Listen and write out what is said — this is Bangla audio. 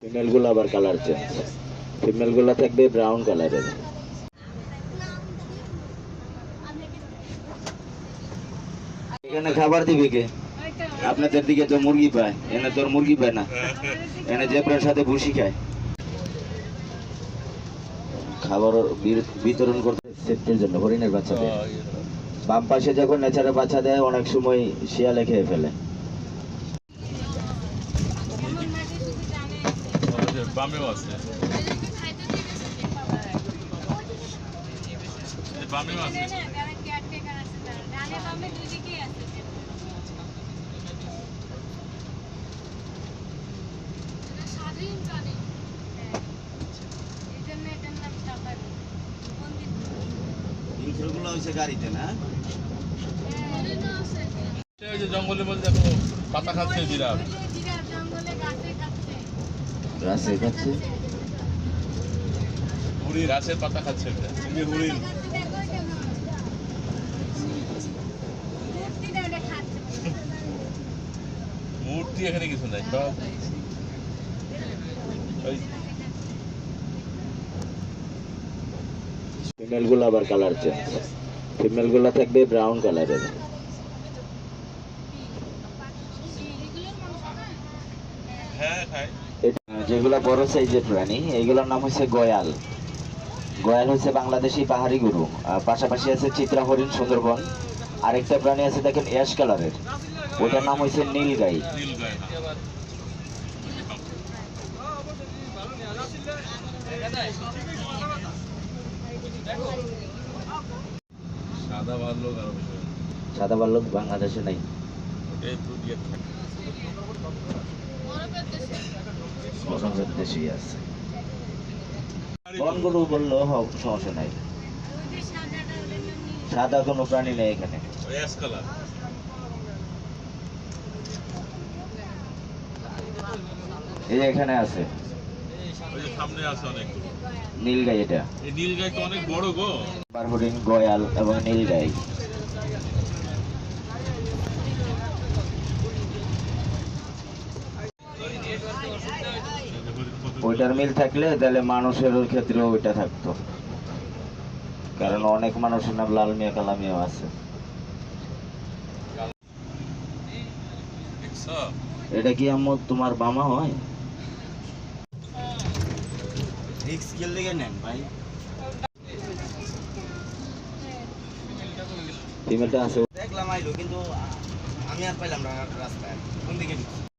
ফিমেল গুলো আবার কালার চেঞ্জ, ফিমেল গুলো থাকবে ব্রাউন কালারের। এখানে খাবার দিবে কে? আপনাদের দিকে তো মুরগি পায়, এনে তোর মুরগি পায় না, এনে জেব্রার সাথে ভুসি খায়। খাবার বিতরণ করতে সেফটির জন্য হরিণের বাচ্চা দেয়। বাম পাশে যখন নেচারে বাচ্চা দেয় অনেক সময় শিয়ালে খেয়ে ফেলে। বামেও আছে, বামেও আছে। গাড়িতে না জঙ্গলের মধ্যে দেখো পাতা খাচ্ছে জিরাফ, গাছে খাচ্ছে, হরিণ গাছের পাতা খাচ্ছে, হরিণ মূর্তি এখানে কিছু নাই, সব ফিমেল গুলো আবার কালার চেঞ্জ, ফিমেল গুলো থাকবে ব্রাউন কালারের। যেগুলো বড় সাইজের প্রাণী এগুলোর নাম হচ্ছে গয়াল। গয়াল হচ্ছে বাংলাদেশি পাহাড়ি গরু, পাশাপাশি আছে চিত্রা হরিণ সুন্দরবন। আরেকটা প্রাণী আছে দেখেন অ্যাশ কালারের, ওটার নাম হচ্ছে নীলগাই। সাদা ভাল্লুক বাংলাদেশে নাই, দেশি আছে। বনগুলো বললেও সমস্যা নাই, সাদা কোনো প্রাণী নেই এখানে। এই এখানে আছে নীলগাই, এটা নীলগাই তো অনেক বড় গো। হরিণ, গয়াল এবং নীলগাই। ওইটার মিল থাকলে তাহলে মানুষের ক্ষেত্রে ওইটা থাকতো, কারণ অনেক মানুষের নাম লাল মিয়া কালা মিয়া আছে। এটা কি আম্মু তোমার মামা হয়? ফিমেলটা আছে দেখলাম আইলো, কিন্তু আমি আর পাইলাম না রাস্তায় কোন দিকে